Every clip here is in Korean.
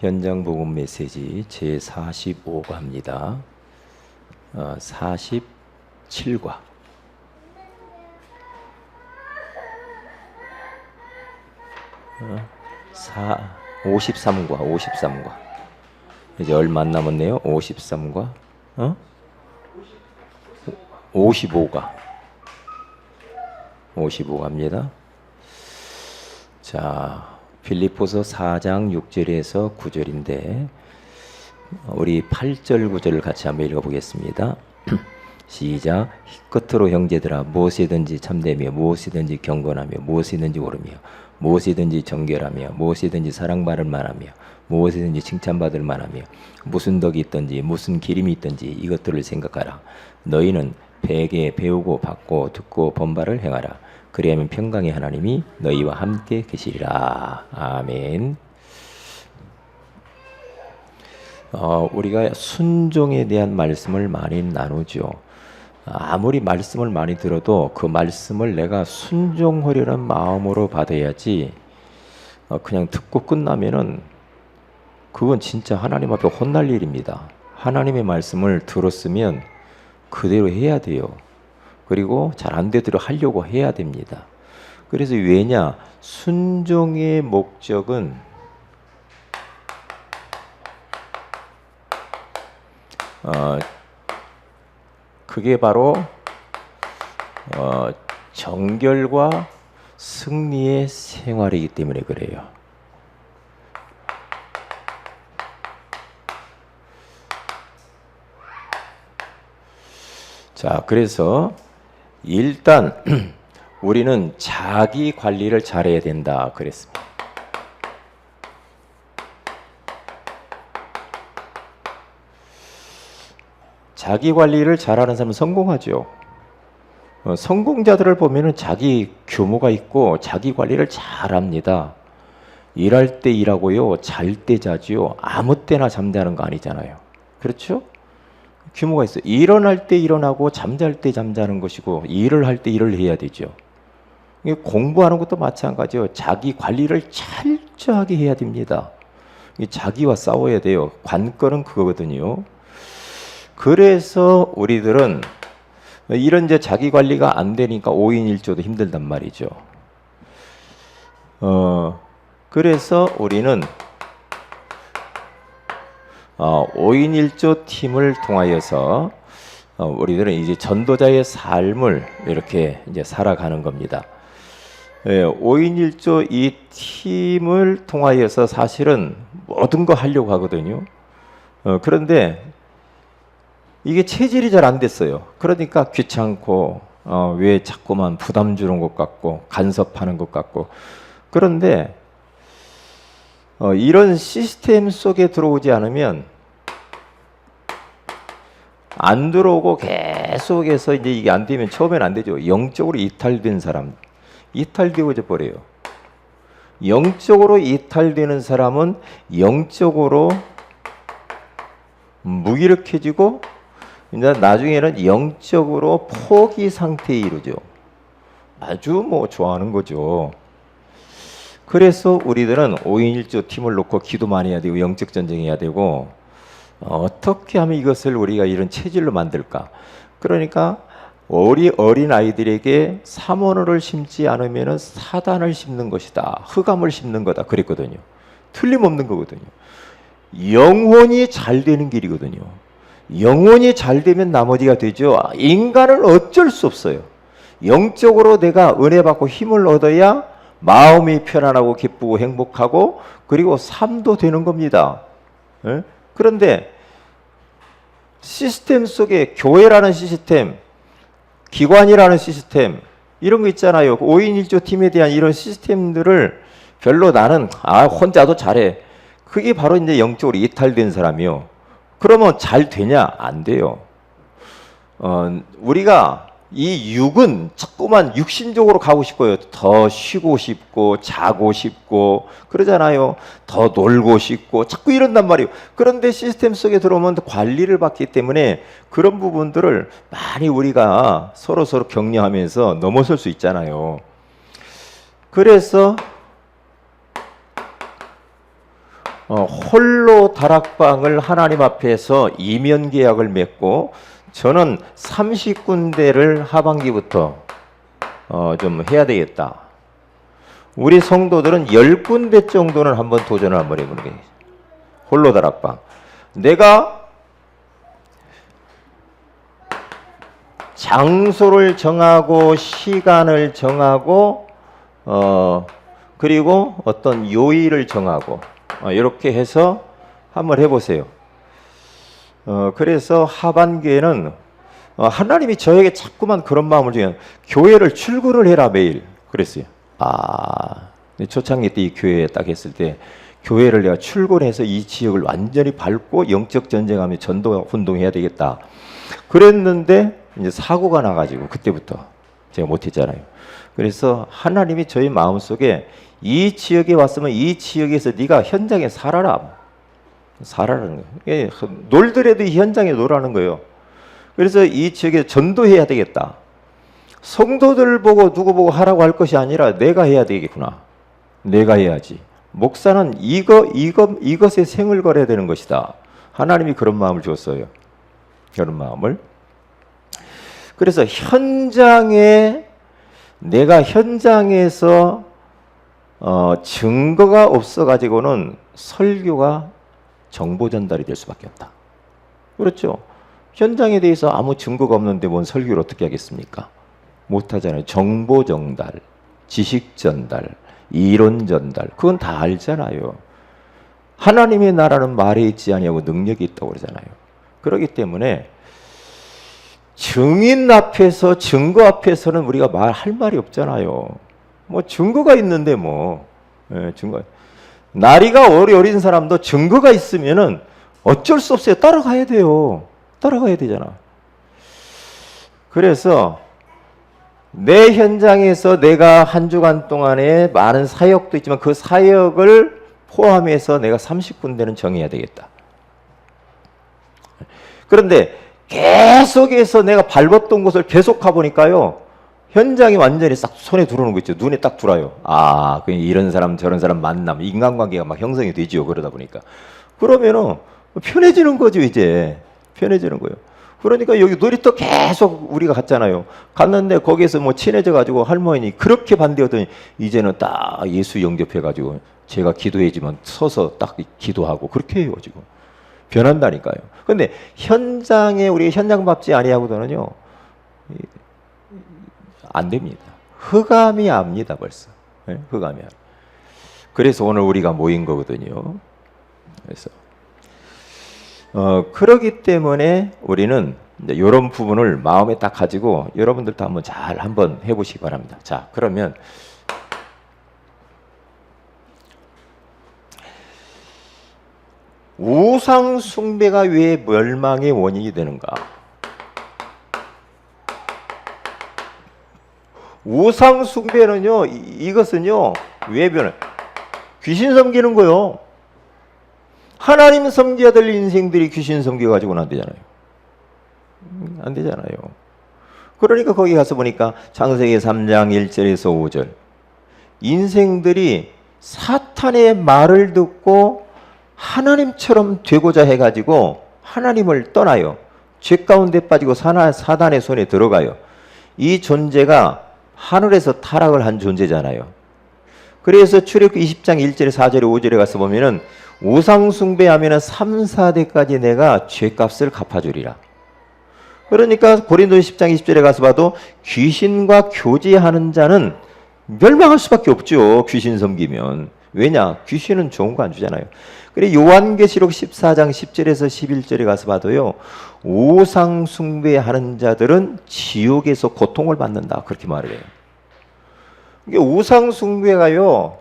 현장 복음 메시지 제 45과입니다. 47과. 53과. 이제 얼마 안 남았네요. 53과. 55과입니다. 자, 빌립보서 4장 6절에서 9절인데 우리 8절 9절을 같이 한번 읽어보겠습니다. 시작. 끝으로 형제들아, 무엇이든지 참되며 무엇이든지 경건하며 무엇이든지 옳으며 무엇이든지 정결하며 무엇이든지 사랑받을 만하며 무엇이든지 칭찬받을 만하며 무슨 덕이 있든지 무슨 기림이 있든지 이것들을 생각하라. 너희는 배에게 배우고 받고 듣고 본바를 행하라. 그리하면 평강의 하나님이 너희와 함께 계시리라. 아멘. 우리가 순종에 대한 말씀을 많이 나누죠. 아무리 말씀을 많이 들어도 그 말씀을 내가 순종하려는 마음으로 받아야지 그냥 듣고 끝나면은 그건 진짜 하나님 앞에 혼날 일입니다. 하나님의 말씀을 들었으면 그대로 해야 돼요. 그리고 잘 안 되도록 하려고 해야 됩니다. 그래서 왜냐? 순종의 목적은 그게 바로 정결과 승리의 생활이기 때문에 그래요. 자, 그래서 일단 우리는 자기 관리를 잘해야 된다 그랬습니다. 자기 관리를 잘하는 사람은 성공하죠. 성공자들을 보면은 자기 규모가 있고 자기 관리를 잘합니다. 일할 때 일하고요, 잘 때 자지요. 아무 때나 잠자는 거 아니잖아요. 그렇죠? 규모가 있어요. 일어날 때 일어나고 잠잘 때 잠자는 것이고 일을 할 때 일을 해야 되죠. 공부하는 것도 마찬가지요. 자기 관리를 철저하게 해야 됩니다. 자기와 싸워야 돼요. 관건은 그거거든요. 그래서 우리들은 이런 이제 자기 관리가 안 되니까 5인 1조도 힘들단 말이죠. 그래서 우리는 5인 1조 팀을 통하여서 우리들은 이제 전도자의 삶을 이렇게 이제 살아가는 겁니다. 5인 1조 이 팀을 통하여서 사실은 모든 거 하려고 하거든요. 그런데 이게 체질이 잘 안 됐어요. 그러니까 귀찮고 왜 자꾸만 부담 주는 것 같고 간섭하는 것 같고. 그런데 이런 시스템 속에 들어오지 않으면 안 들어오고 계속해서 이제 이게 안 되면 처음엔 안 되죠. 영적으로 이탈된 사람, 이탈되어져 버려요. 영적으로 이탈되는 사람은 영적으로 무기력해지고 이제 나중에는 영적으로 포기 상태에 이르죠. 아주 좋아하는 거죠. 그래서 우리들은 5인 1조 팀을 놓고 기도 많이 해야 되고 영적 전쟁해야 되고 어떻게 하면 이것을 우리가 이런 체질로 만들까? 그러니까 어린 아이들에게 사모노를 심지 않으면 사단을 심는 것이다. 흑암을 심는 거다. 그랬거든요. 틀림없는 거거든요. 영혼이 잘 되는 길이거든요. 영혼이 잘 되면 나머지가 되죠. 인간은 어쩔 수 없어요. 영적으로 내가 은혜 받고 힘을 얻어야 마음이 편안하고 기쁘고 행복하고 그리고 삶도 되는 겁니다. 그런데 시스템 속에 교회라는 시스템, 기관이라는 시스템 이런 거 있잖아요. 5인 1조 팀에 대한 이런 시스템들을 별로 나는 혼자도 잘해. 그게 바로 이제 영적으로 이탈된 사람이요. 그러면 잘 되냐? 안 돼요. 우리가 이 육은 자꾸만 육신적으로 가고 싶어요. 더 쉬고 싶고 자고 싶고 그러잖아요. 더 놀고 싶고 자꾸 이런단 말이에요. 그런데 시스템 속에 들어오면 관리를 받기 때문에 그런 부분들을 많이 우리가 서로 격려하면서 넘어설 수 있잖아요. 그래서 홀로 다락방을 하나님 앞에서 이면 계약을 맺고 저는 30군데를 하반기부터 좀 해야 되겠다. 우리 성도들은 10군데 정도는 한번 도전을 한번 해보는 게 홀로 다락방. 내가 장소를 정하고 시간을 정하고 그리고 어떤 요일을 정하고 이렇게 해서 한번 해보세요. 그래서 하반기에는 하나님이 저에게 자꾸만 그런 마음을 주면 교회를 출근을 해라 매일 그랬어요. 초창기 때 이 교회에 딱 했을 때 교회를 내가 출근해서 이 지역을 완전히 밟고 영적 전쟁하며 전도 운동해야 되겠다. 그랬는데 이제 사고가 나가지고 그때부터 제가 못했잖아요. 그래서 하나님이 저희 마음속에 이 지역에 왔으면 이 지역에서 네가 현장에 살아라. 살아라는 거예요. 놀더라도 이 현장에 놀라는 거예요. 그래서 이 지역에 전도해야 되겠다. 성도들 보고 누구 보고 하라고 할 것이 아니라 내가 해야 되겠구나. 내가 해야지. 목사는 이것에 생을 걸어야 되는 것이다. 하나님이 그런 마음을 줬어요. 그런 마음을. 그래서 내가 현장에서 증거가 없어가지고는 설교가 정보 전달이 될 수밖에 없다. 그렇죠? 현장에 대해서 아무 증거가 없는데 뭔 설교를 어떻게 하겠습니까? 못하잖아요. 정보 전달, 지식 전달, 이론 전달, 그건 다 알잖아요. 하나님의 나라는 말에 있지 아니하고 능력이 있다고 그러잖아요. 그렇기 때문에 증인 앞에서 증거 앞에서는 우리가 말할 말이 없잖아요. 뭐 증거가 있는데 증거. 나이가 어린 사람도 증거가 있으면은 어쩔 수 없어요. 따라가야 돼요. 따라가야 되잖아. 그래서 내 현장에서 내가 한 주간 동안에 많은 사역도 있지만 그 사역을 포함해서 내가 30군데는 정해야 되겠다. 그런데 계속해서 내가 밟았던 곳을 계속 가보니까요. 현장이 완전히 싹 손에 들어오는 거 있죠. 눈에 딱 들어와요. 이런 사람 저런 사람 만남, 인간관계가 막 형성이 되죠. 그러다 보니까. 그러면은 편해지는 거죠. 이제 편해지는 거예요. 그러니까 여기 놀이터 계속 우리가 갔잖아요. 갔는데 거기에서 뭐 친해져 가지고 할머니 그렇게 반대하더니 이제는 딱 예수 영접해 가지고 제가 기도해지만 서서 딱 기도하고 그렇게 해요 지금. 변한다니까요. 근데 현장에 우리 현장 밟지 아니하고도는요 안 됩니다. 흑암이 압니다 벌써. 네? 흑암이 압니다. 그래서 오늘 우리가 모인 거거든요. 그래서 그러기 때문에 우리는 이제 이런 부분을 마음에 딱 가지고 여러분들도 한번 해보시기 바랍니다. 자, 그러면 우상 숭배가 왜 멸망의 원인이 되는가? 우상 숭배는요, 이것은요, 왜 변해? 귀신 섬기는 거요. 하나님 섬겨야 될 인생들이 귀신 섬겨가지고는 안 되잖아요. 안 되잖아요. 그러니까 거기 가서 보니까 창세기 3장 1절에서 5절. 인생들이 사탄의 말을 듣고 하나님처럼 되고자 해가지고 하나님을 떠나요. 죄 가운데 빠지고 사단의 손에 들어가요. 이 존재가 하늘에서 타락을 한 존재잖아요. 그래서 출애굽기 20장 1절에 4절에 5절에 가서 보면은 우상 숭배하면은 3, 4대까지 내가 죄값을 갚아주리라. 그러니까 고린도서 10장 20절에 가서 봐도 귀신과 교제하는 자는 멸망할 수밖에 없죠. 귀신 섬기면. 왜냐? 귀신은 좋은 거 안 주잖아요. 그래 요한계시록 14장 10절에서 11절에 가서 봐도요. 우상 숭배하는 자들은 지옥에서 고통을 받는다. 그렇게 말을 해요. 이게 우상 숭배가요.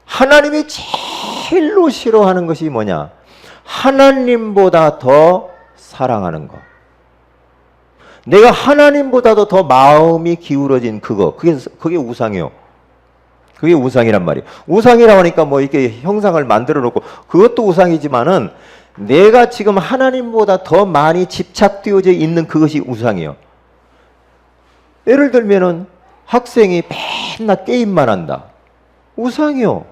하나님이 제일로 싫어하는 것이 뭐냐? 하나님보다 더 사랑하는 것. 내가 하나님보다도 더 마음이 기울어진 그게 우상이에요. 그게 우상이란 말이에요. 우상이라고 하니까 뭐 이렇게 형상을 만들어 놓고 그것도 우상이지만은 내가 지금 하나님보다 더 많이 집착되어져 있는 그것이 우상이에요. 예를 들면은 학생이 맨날 게임만 한다. 우상이요.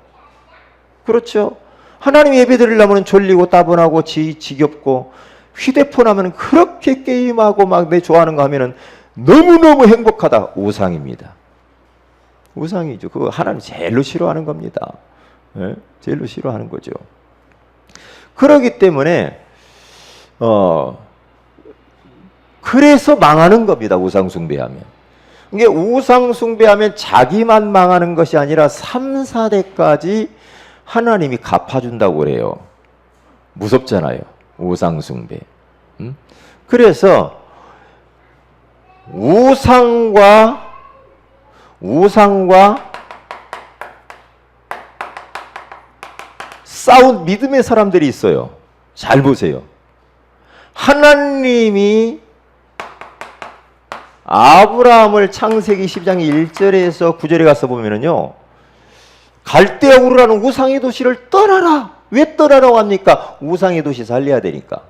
그렇죠? 하나님 예배 드리려면 졸리고 따분하고 지겹고, 휴대폰 하면 그렇게 게임하고 막 내 좋아하는 거 하면은 너무너무 행복하다. 우상입니다. 우상이죠. 그거 하나님 제일로 싫어하는 겁니다. 예? 제일로 싫어하는 거죠. 그렇기 때문에 그래서 망하는 겁니다. 우상 숭배하면. 이게 우상 숭배하면 자기만 망하는 것이 아니라 3, 4대까지 하나님이 갚아준다고 그래요. 무섭잖아요. 우상 숭배. 그래서 우상과 싸운 믿음의 사람들이 있어요. 잘 보세요. 하나님이 아브라함을 창세기 12장 1절에서 9절에 가서 보면은요, 갈대아 우르라는 우상의 도시를 떠나라. 왜 떠나라고 합니까? 우상의 도시 살려야 되니까.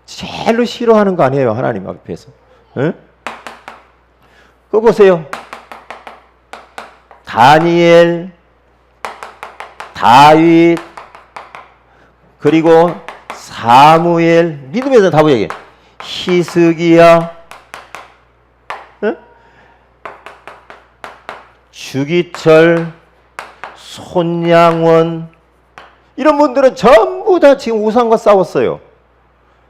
제일로 싫어하는 거 아니에요, 하나님 앞에서. 에? 그거 보세요. 다니엘, 다윗, 그리고 사무엘, 믿음에서 다 보여요. 히스기야, 주기철, 손양원, 이런 분들은 전부 다 지금 우상과 싸웠어요.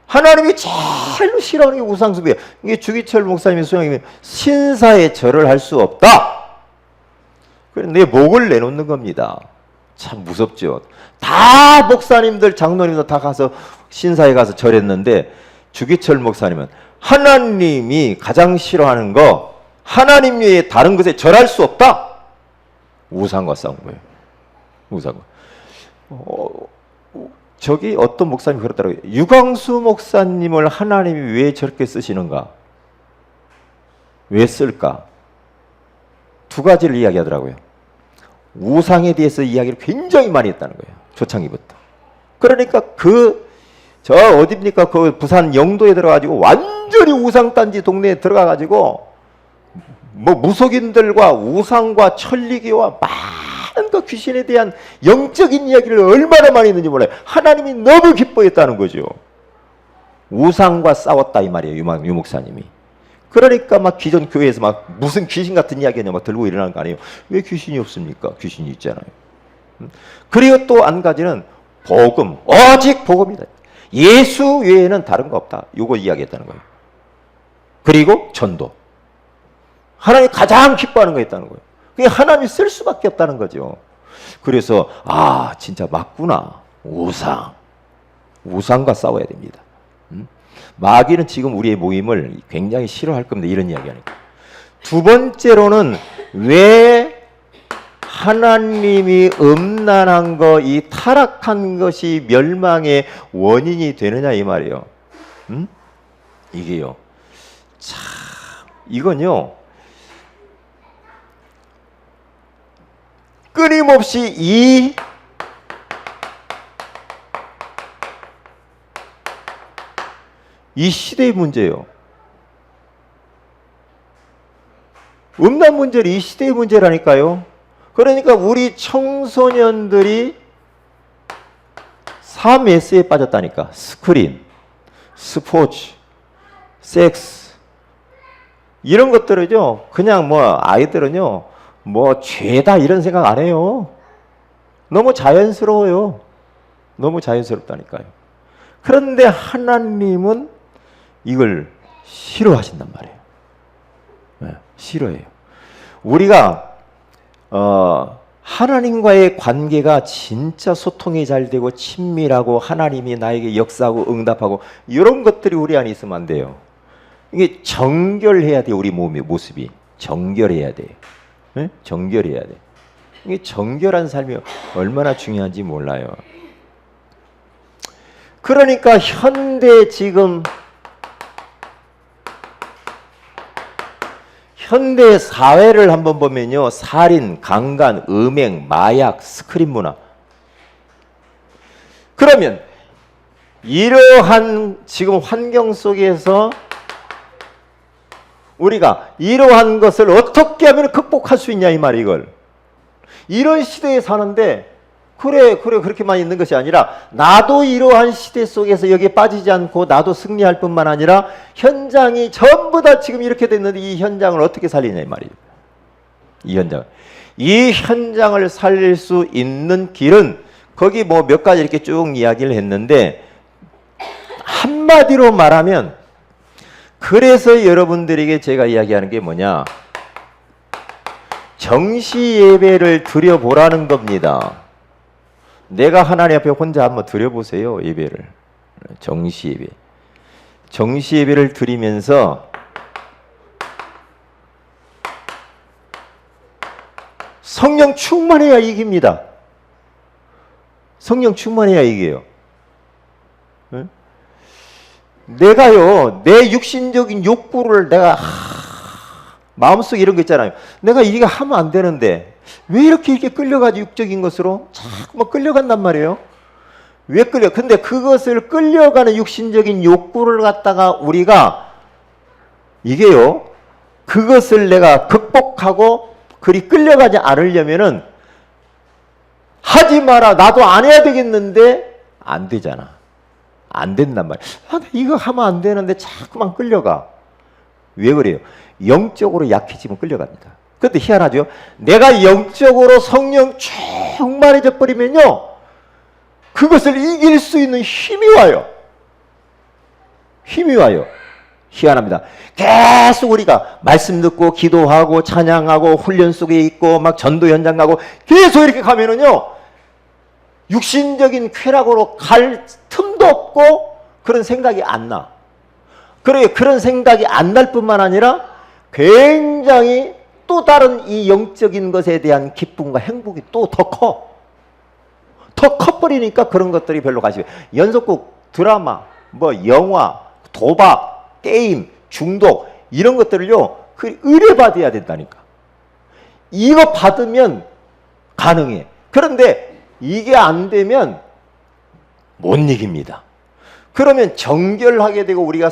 하나님이 제일 싫어하는 게 우상숭배예요. 이게 주기철 목사님이 수양님이 신사에 절을 할 수 없다. 그래서 내 목을 내놓는 겁니다. 참 무섭죠. 다 목사님들, 장로님들 다 가서 신사에 가서 절했는데, 주기철 목사님은 하나님이 가장 싫어하는 거, 하나님 외에 다른 것에 절할 수 없다. 우상과 싸운 거예요. 우상과. 저기 어떤 목사님이 그러더라고요. 유광수 목사님을 하나님이 왜 저렇게 쓰시는가? 왜 쓸까? 두 가지를 이야기하더라고요. 우상에 대해서 이야기를 굉장히 많이 했다는 거예요. 초창기부터. 그러니까 저 어딥니까? 그 부산 영도에 들어가지고 완전히 우상단지 동네에 들어가가지고 뭐 무속인들과 우상과 천리교와 많은 그 귀신에 대한 영적인 이야기를 얼마나 많이 했는지 몰라요. 하나님이 너무 기뻐했다는 거죠. 우상과 싸웠다 이 말이에요. 유 목사님이. 그러니까 막 기존 교회에서 막 무슨 귀신 같은 이야기냐 막 들고 일어나는 거 아니에요. 왜 귀신이 없습니까? 귀신이 있잖아요. 그리고 또 한 가지는 복음, 오직 복음이다. 예수 외에는 다른 거 없다. 이거 이야기했다는 거예요. 그리고 전도. 하나님이 가장 기뻐하는 거 있다는 거예요. 그게 하나님이 쓸 수밖에 없다는 거죠. 그래서 진짜 맞구나. 우상과 싸워야 됩니다. 마귀는 지금 우리의 모임을 굉장히 싫어할 겁니다. 이런 이야기하니까. 두 번째로는 왜 하나님이 음란한 거, 이 타락한 것이 멸망의 원인이 되느냐 이 말이에요. 이게요. 참 이건요. 끊임없이 이 시대의 문제예요. 음란 문제는 이 시대의 문제라니까요. 그러니까 우리 청소년들이 3S에 빠졌다니까. 스크린, 스포츠, 섹스 이런 것들은요. 그냥 아이들은요. 죄다 이런 생각 안 해요. 너무 자연스러워요. 너무 자연스럽다니까요. 그런데 하나님은 이걸 싫어하신단 말이에요. 네, 싫어해요. 우리가 하나님과의 관계가 진짜 소통이 잘 되고 친밀하고 하나님이 나에게 역사하고 응답하고 이런 것들이 우리 안에 있으면 안 돼요. 이게 정결해야 돼요. 우리 몸의 모습이 정결해야 돼요. 네? 정결해야 돼. 이게 정결한 삶이 얼마나 중요한지 몰라요. 그러니까 현대 사회를 한번 보면요. 살인, 강간, 음행, 마약, 스크린 문화. 그러면 이러한 지금 환경 속에서 우리가 이러한 것을 어떻게 하면 극복할 수 있냐 이 말이 이걸. 이런 시대에 사는데 그래 그렇게만 있는 것이 아니라 나도 이러한 시대 속에서 여기에 빠지지 않고 나도 승리할 뿐만 아니라 현장이 전부 다 지금 이렇게 됐는데 이 현장을 어떻게 살리냐 이 말이죠. 이 현장을 살릴 수 있는 길은 거기 뭐 몇 가지 이렇게 쭉 이야기를 했는데 한마디로 말하면 그래서 여러분들에게 제가 이야기하는 게 뭐냐, 정시 예배를 드려보라는 겁니다. 내가 하나님 앞에 혼자 한번 드려보세요. 예배를. 정시 예배. 정시 예배를 드리면서 성령 충만해야 이깁니다. 성령 충만해야 이겨요. 네? 내가요, 내 육신적인 욕구를 내가 마음속에 이런 거 있잖아요. 내가 이게 하면 안 되는데 왜 이렇게 끌려가지고 육적인 것으로 자꾸 끌려간단 말이에요. 왜 끌려? 근데 그것을 끌려가는 육신적인 욕구를 갖다가 우리가 이게요, 그것을 내가 극복하고 그리 끌려가지 않으려면은 하지 마라, 나도 안 해야 되겠는데 안 되잖아. 안 된단 말이야. 이거 하면 안 되는데 자꾸만 끌려가. 왜 그래요? 영적으로 약해지면 끌려갑니다. 그런데 희한하죠? 내가 영적으로 성령 충만해져 버리면요, 그것을 이길 수 있는 힘이 와요. 힘이 와요. 희한합니다. 계속 우리가 말씀 듣고 기도하고 찬양하고 훈련 속에 있고 막 전도 현장 가고 계속 이렇게 가면은요, 육신적인 쾌락으로 갈 틈도 없고 그런 생각이 안 나. 그런 생각이 안 날 뿐만 아니라 굉장히 또 다른 이 영적인 것에 대한 기쁨과 행복이 또 더 커. 더 커버리니까 그런 것들이 별로 관심이. 연속극, 드라마, 뭐 영화, 도박, 게임, 중독 이런 것들을요, 그 의뢰받아야 된다니까. 이거 받으면 가능해. 그런데 이게 안 되면 못 이깁니다. 그러면 정결하게 되고 우리가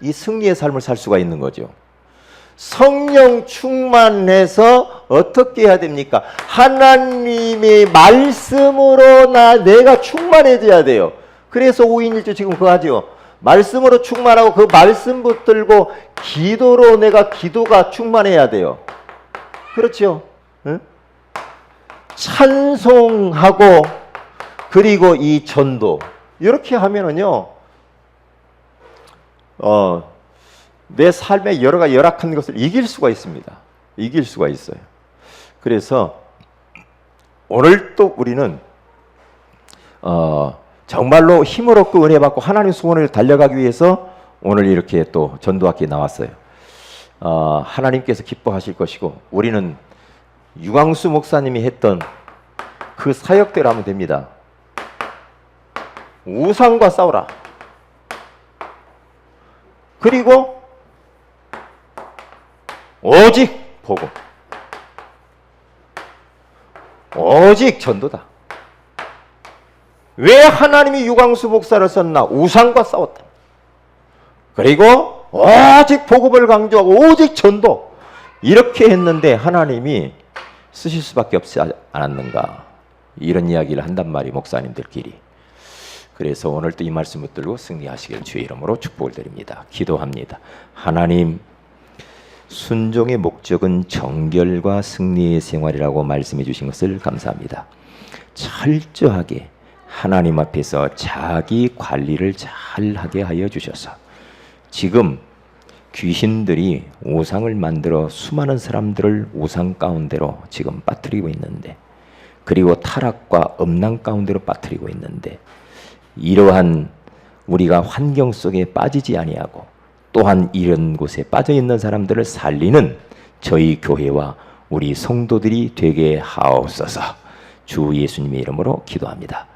이 승리의 삶을 살 수가 있는 거죠. 성령 충만해서 어떻게 해야 됩니까? 하나님의 말씀으로 내가 충만해져야 돼요. 그래서 5인1조 지금 그거 하죠. 말씀으로 충만하고 그 말씀 붙들고 기도로 내가 기도가 충만해야 돼요. 그렇죠? 응? 찬송하고 그리고 이 전도 이렇게 하면은요, 내 삶의 여러 가지 열악한 것을 이길 수가 있습니다. 이길 수가 있어요. 그래서 오늘 또 우리는 정말로 힘을 얻고 은혜 받고 하나님 소원을 달려가기 위해서 오늘 이렇게 또 전도학기에 나왔어요. 하나님께서 기뻐하실 것이고 우리는 유광수 목사님이 했던 그 사역대로 하면 됩니다. 우상과 싸우라. 그리고 오직 복음, 오직 전도다. 왜 하나님이 유광수 목사를 썼나? 우상과 싸웠다. 그리고 오직 복음을 강조하고 오직 전도, 이렇게 했는데 하나님이 쓰실 수밖에 없지 않았는가, 이런 이야기를 한단 말이 목사님들끼리. 그래서 오늘 또 이 말씀 붙들고 승리하시길 주의 이름으로 축복을 드립니다. 기도합니다. 하나님, 순종의 목적은 정결과 승리의 생활이라고 말씀해 주신 것을 감사합니다. 철저하게 하나님 앞에서 자기 관리를 잘 하게 하여 주셔서 지금 귀신들이 우상을 만들어 수많은 사람들을 우상 가운데로 지금 빠뜨리고 있는데, 그리고 타락과 음란 가운데로 빠뜨리고 있는데, 이러한 우리가 환경 속에 빠지지 아니하고 또한 이런 곳에 빠져 있는 사람들을 살리는 저희 교회와 우리 성도들이 되게 하옵소서. 주 예수님의 이름으로 기도합니다.